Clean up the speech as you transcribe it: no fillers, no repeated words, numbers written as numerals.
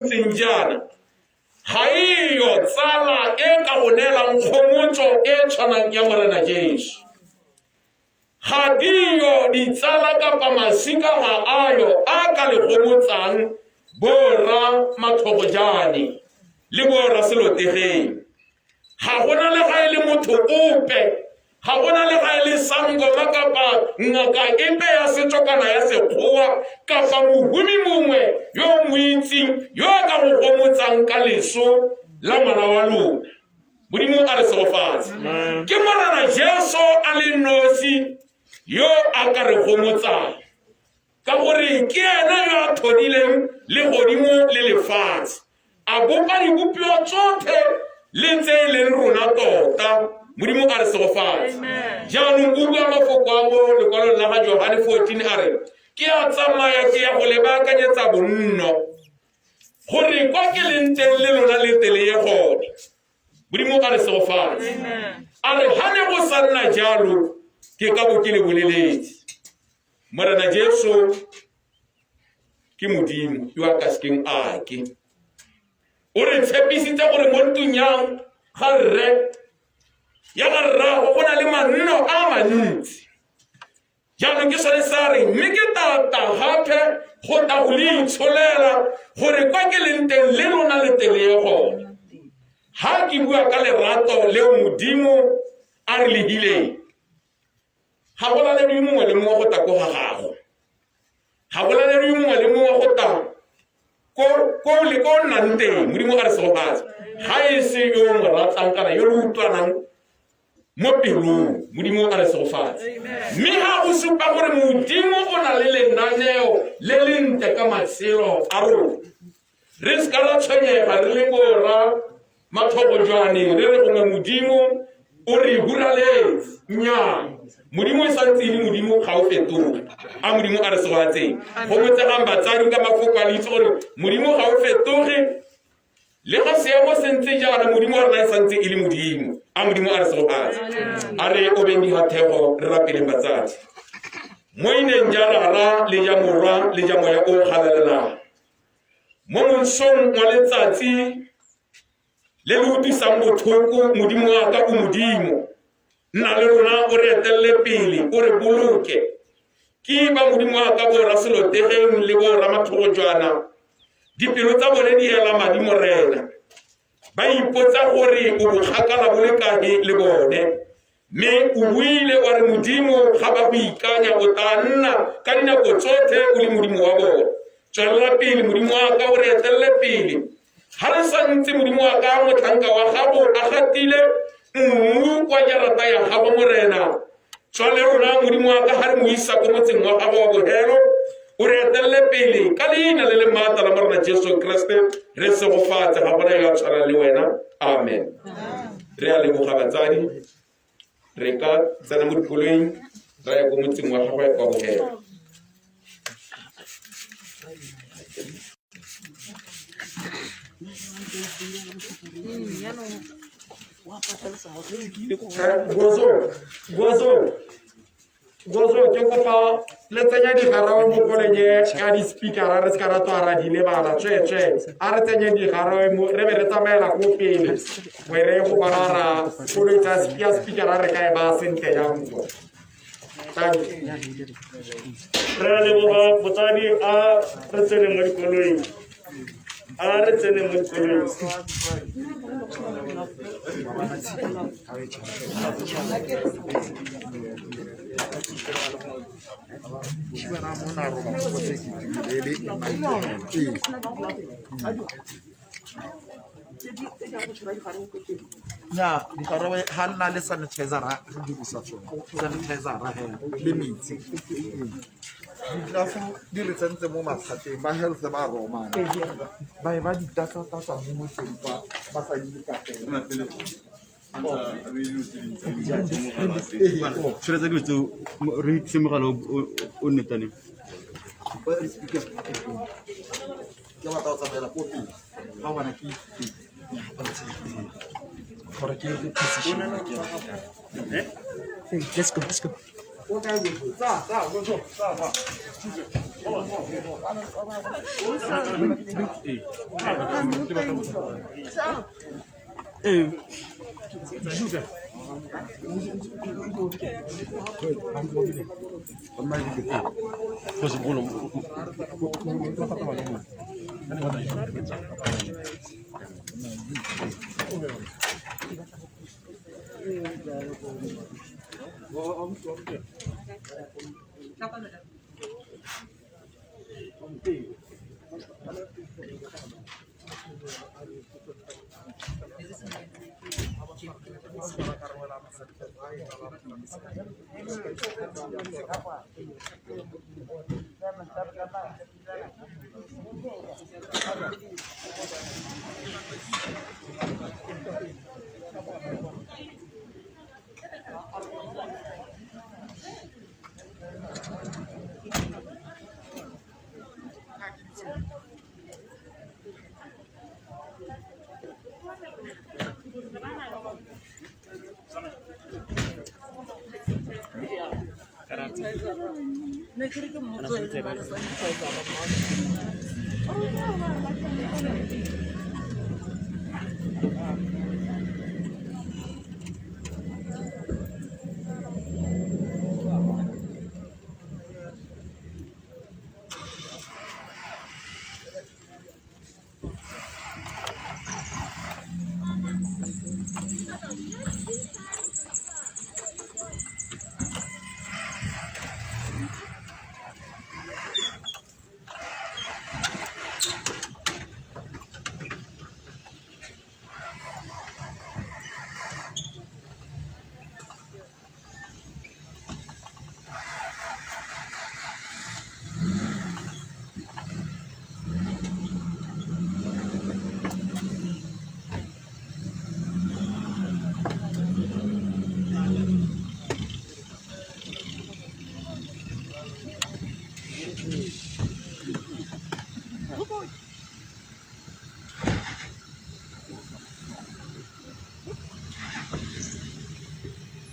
Sinjana. Haiyo tsala e ka bonela nkgomotso e tshwanang ya Morena Jesu. Hadiyo di tsala kapa masika ha ayo a ka le gomotsang Bora Matlhogojane le Bora Selotegeng. Ha gona le ga ile motho ope, ha gona le ga ile sangoma kapa ngaka epe ya setsokana ya sekgowa kapa mohumi mongwe yo moitsi yo ka go gomotsang ka leso la ngwana wa lona. Modimo a re segofatse ke Morena Jesu a le nosi yo a ka re gomotsang ka gore ke ena yo a thodileng le godimo le lefatshe a bopa dibopio tsotlhe le tse e leng rona tota. Modimo a re segofatse jaanong o bua mafoko a mo lekwalong la ga Johane 14 a re ke a tsamaya ke ya go le baakanyetsa bonno gore kwa ke leng teng le lona le tele ye gone. Modimo a re segofatse a re ga ne go sa nna jalo ke ka bo ke le boleletse. Morena Jesu ke Modimo yo a ka sekeng a ke o re tshepisitse gore mo ntong yang ga rre ya ga rrago go na le manno a mantsi. Jaanong ke sone sa re mme ke tata gape go ta go le itsholela gore kwa ke leng teng le lona le tele ye gone. Ha ke bua ka lerato leo Modimo a re lehileng, ha go laledi mongwe le mongwe go ta ko ga gago, ha go laledi mongwe le mongwe go ta ko le ko nnang teng. Modimo a re segofatse ha e se yo mo ratang kana yo le utlwanang mo pelong. Modimo a re segofatse mme ha go supa gore Modimo o na le lenaneo le le ntle ka matshelo a rona. Re se ka la tshwenyega re le Bora Matlhogojane re re gongwe Modimo o re huraletse. Nnyaa, Modimo e santse le Modimo ga o fetoge. A Modimo a re segofatseng go motsegang batsadi ka mafoko a le itse gore Modimo ga o fetoge le ga seemo se ntse jaana Modimo a rena e santse e le Modimo. A Modimo a re segofatse a re o beng digathego re rapeleng batsadi mo ineng ja rara le ja morwa le ja moya o galalelang mo monsong wa letsatsi le le utlwisang botlhoko. Modimo wa ka o Modimo nna le rona o re etelele pele o re boloke. Ke ba Modimo wa ka Bora Selotegeng le Bora Matlhogojana dipelo tsa bone di ela madi Morena, ba ipotsa gore o bokgakala bo le kae le bone, mme o buile wa re Modimo ga ba go ikanya o tla nna ka dinako tsotlhe o le Modimo wa bone. Tswelela pele Modimo wa ka o re etelele pele. Ha re santse Modimo wa ka motlhanka wa gago a gatile mmu kwa jarata ya gago Morena, tswale rona Modimo wa ka ga re mo isa ko motseng wa gago wa bogelo o re etelele pele ka leina le le maatla la Morena Jesu Kriste. Re segofatse ga bona yo a tshwanang le wena. Amen. Re a leboga batsadi, re ka tsena mo dikoloing ra ya ko motseng wa gago wa bogelo. Gozo ke kopa le tsenya digarawe mo kolenye ka di speaker re se ka ra tswa ra di lebala tswetswe a re tsenye digarawe mo re be re tsamaela go pele mo re go bona ra kolotsa speaker re ka e ba sente ya mo re le bo botsadi a re tsene mo dikoloing a re tsene mo dikoloing. Ya digarawe ha nna le sanitizer re dirisa tsone sanitizer le metsi ditlaso di re tsentse mo mathateng ba health ba romana ba e ba ditasa mo motseng ba sa di ka teng. Tshwere tse ditso re itse mogala o netane ba re speaker ke ba ta tsamaela ko pele ba bona ke gore ke position let's go Okay, go. Sa, go.